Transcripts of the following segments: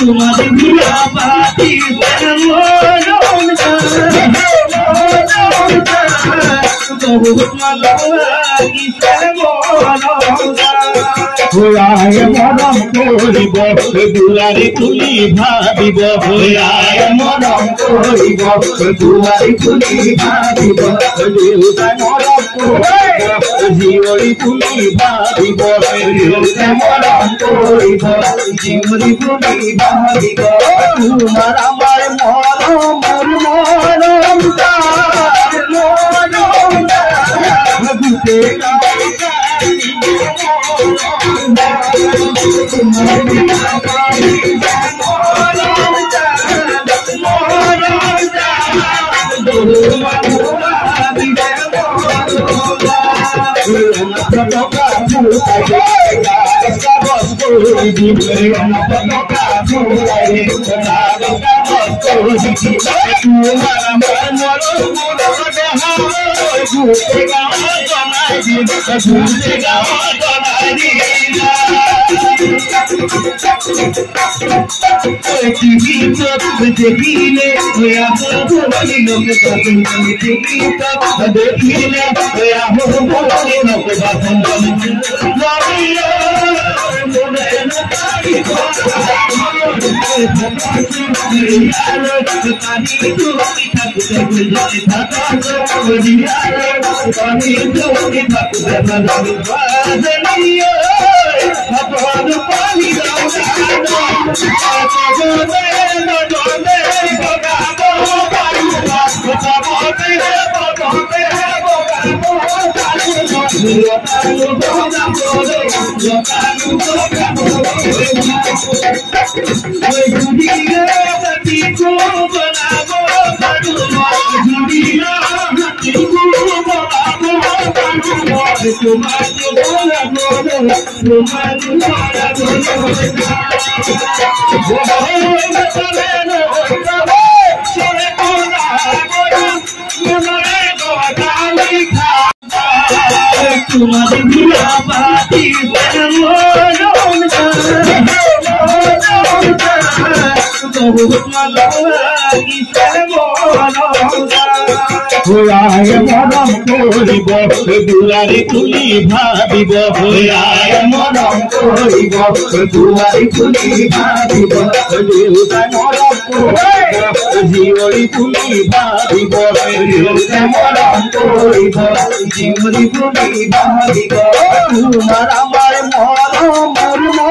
तुम्हारी बुरा बाती ভোলায় মরম করিব দুলারি তুলি ভাবিব ভোলায় মরম করিব দুলারি তুলি ভাবিব মরম জীবরি তুলি ভাবিব মরম করিব জীবরি তুলি ভাবিব তোমার আমার মরম মরম तुम्हारी बुरा बाती ভোলায় মরম করিব দুলারি তুলি ভাবিব ভোলায় মরম করিব দুলারি তুলি ভাবিব মরম জীবরি তুলি ভাবিব মরম করিব জীবরি তুলি ভাবিব তোমার আমার মরম মরম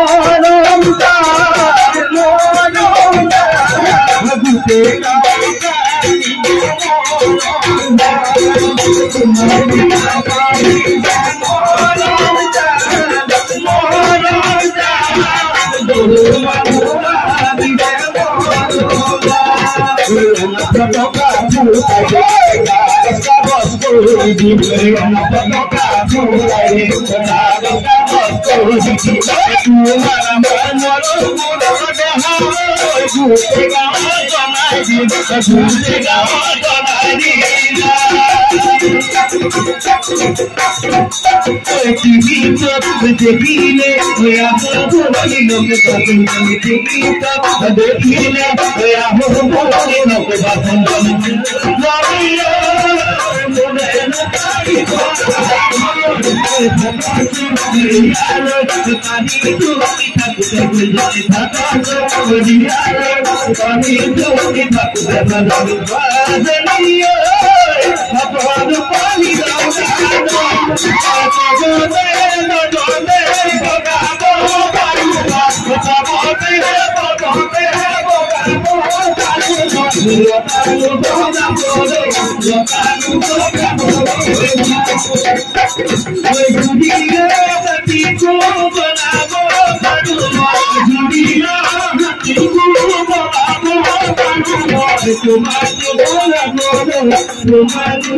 तुम्हारी